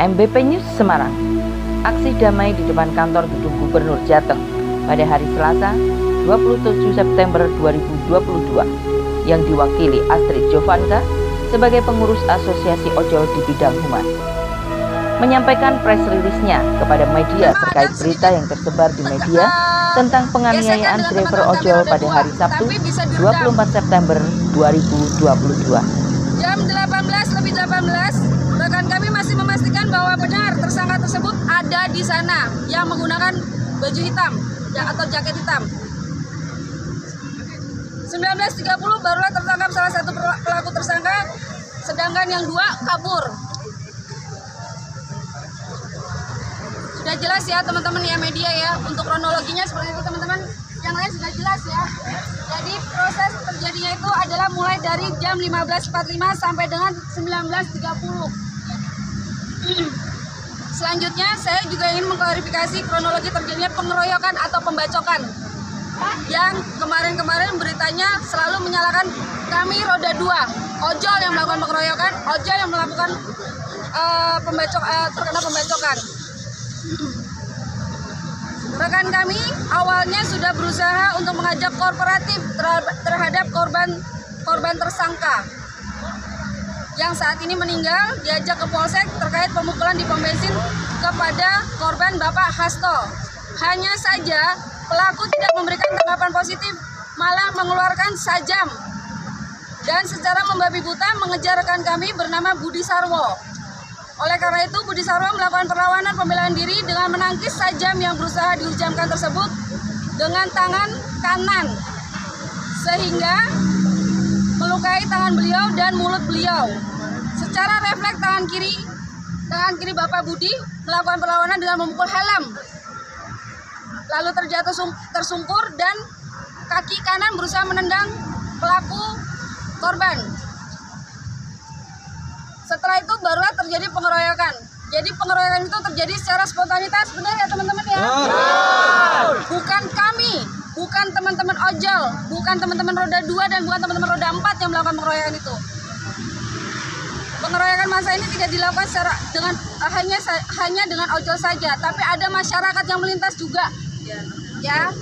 MBP News Semarang. Aksi damai di depan kantor gedung Gubernur Jateng pada hari Selasa 27 September 2022 yang diwakili Astrid Jovanka sebagai pengurus Asosiasi Ojol di bidang humas, menyampaikan press release-nya kepada media terkait berita yang tersebar di media tentang penganiayaan driver ojol pada hari Sabtu 24 September 2022. Jam 18:18, rekan kami masih memastikan bahwa benar tersangka tersebut ada di sana yang menggunakan baju hitam atau jaket hitam. 19.30 barulah tertangkap salah satu pelaku tersangka, sedangkan yang dua kabur. Sudah jelas ya teman-teman ya media ya, untuk kronologinya seperti itu teman-teman, yang lain sudah jelas ya. Jadi proses terjadinya itu adalah mulai dari jam 15.45 sampai dengan 19.30. Selanjutnya saya juga ingin mengklarifikasi kronologi terjadinya pengeroyokan atau pembacokan yang kemarin-kemarin beritanya selalu menyalahkan kami roda 2, ojol yang melakukan pengeroyokan, ojol yang melakukan terkena pembacokan. Rekan kami awalnya sudah berusaha untuk mengajak kooperatif terhadap korban tersangka yang saat ini meninggal, diajak ke Polsek terkait pemukulan di pom bensin kepada korban Bapak Hasto. Hanya saja pelaku tidak memberikan tanggapan positif, malah mengeluarkan sajam dan secara membabi buta mengejar rekan kami bernama Budi Sarwo. Oleh karena itu, Budi Sarwo melakukan perlawanan pembelaan diri dengan menangkis sajam yang berusaha dihujamkan tersebut dengan tangan kanan, sehingga melukai tangan beliau dan mulut beliau. Secara refleks tangan kiri Bapak Budi melakukan perlawanan dengan memukul helm, lalu terjatuh tersungkur dan kaki kanan berusaha menendang pelaku korban. Setelah itu barulah terjadi pengeroyokan. Jadi pengeroyokan itu terjadi secara spontanitas, benar ya teman-teman ya? Bukan kami, bukan teman-teman ojol, bukan teman-teman roda 2 dan bukan teman-teman roda 4 yang melakukan pengeroyokan itu. Pengeroyokan massa ini tidak dilakukan secara hanya dengan ojol saja, tapi ada masyarakat yang melintas juga. Ya,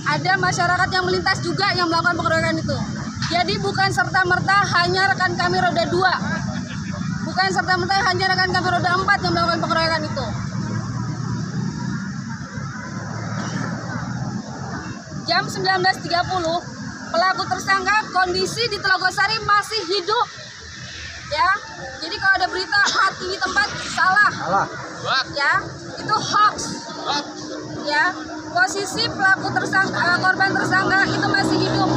ada masyarakat yang melintas juga yang melakukan pengeroyokan itu. Jadi bukan serta-merta hanya rekan kami roda 2. Bukan serta-merta hanya rekan kami roda 4 yang melakukan pengeroyokan itu. Jam 19.30, pelaku tersangka kondisi di Telogosari masih hidup. Ya, jadi kalau ada berita mati di tempat, salah. Ya, itu hoax. Ya, posisi pelaku tersangka, korban tersangka itu masih hidup.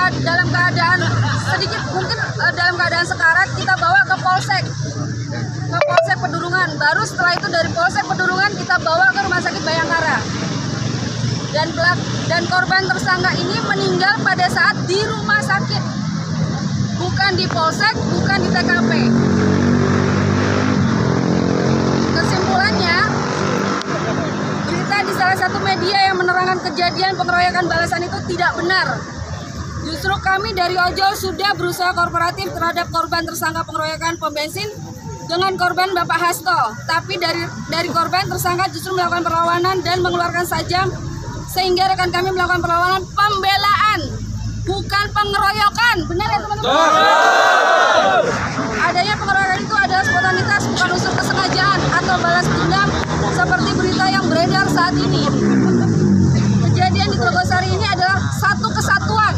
Dalam keadaan sedikit mungkin dalam keadaan sekarat, kita bawa ke Polsek Pedurungan. Baru setelah itu dari Polsek Pedurungan kita bawa ke Rumah Sakit Bayangkara. Dan korban tersangka ini meninggal pada saat di rumah sakit, bukan di Polsek, bukan di TKP. Kesimpulannya, berita di salah satu media yang menerangkan kejadian pengeroyokan balasan itu tidak benar. Justru kami dari ojol sudah berusaha kooperatif terhadap korban tersangka pengeroyokan pom bensin dengan korban Bapak Hasto. Tapi dari korban tersangka justru melakukan perlawanan dan mengeluarkan sajam, sehingga rekan kami melakukan perlawanan pembelaan, bukan pengeroyokan. Benar ya teman-teman? Adanya pengeroyokan itu adalah spontanitas, bukan unsur kesengajaan atau balas dendam seperti berita yang beredar saat ini. Kejadian di Telogosari ini adalah satu kesatuan.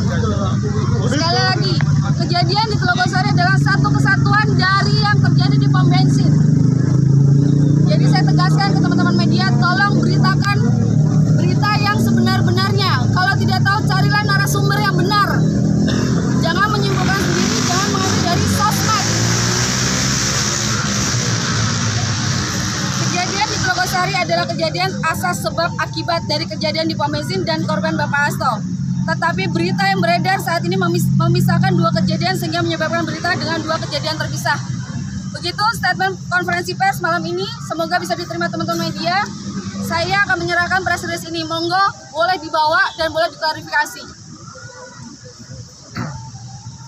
Sekali lagi, kejadian di Telogosari adalah satu kesatuan dari yang terjadi di pom bensin. Jadi saya tegaskan ke teman-teman media, tolong beritakan berita yang sebenar-benarnya. Kalau tidak tahu, carilah narasumber yang benar. Jangan menyimpulkan sendiri, jangan mengambil dari sosmed. Kejadian di Telogosari adalah kejadian asas sebab akibat dari kejadian di pom bensin dan korban Bapak Hasto. Tetapi berita yang beredar saat ini memisahkan dua kejadian sehingga menyebabkan berita dengan dua kejadian terpisah. Begitu statement konferensi pers malam ini, semoga bisa diterima teman-teman media. Saya akan menyerahkan press release ini, monggo boleh dibawa dan boleh diklarifikasi.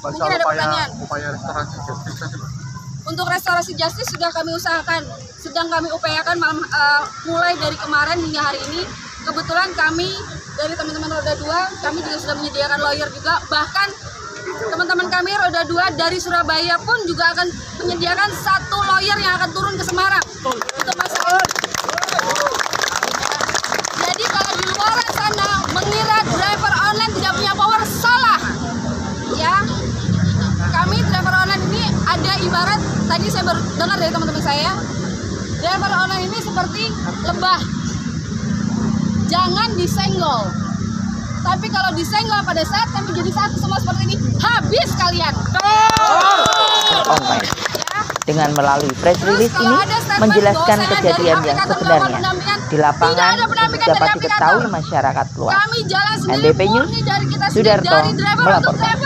Mungkin ada pertanyaan. Upaya restorasi justice. Untuk restorasi justice sudah kami usahakan, sedang kami upayakan mulai dari kemarin hingga hari ini. Kebetulan kami dari teman-teman Roda 2, kami juga sudah menyediakan lawyer juga. Bahkan teman-teman kami Roda 2 dari Surabaya pun juga akan menyediakan 1 lawyer yang akan turun ke Semarang untuk masalah. Jadi kalau di luar sana mengira driver online tidak punya power, salah. Ya, kami driver online ini ada ibarat, tadi saya baru dengar dari teman-teman saya, driver online ini seperti lebah, jangan disenggol. Tapi kalau disenggol pada saat kami jadi satu semua seperti ini, habis kalian. Online. Dengan melalui press release ini menjelaskan kejadian yang sebenarnya di lapangan dapat diketahui masyarakat luas. NBP News, Sudarto melaporkan.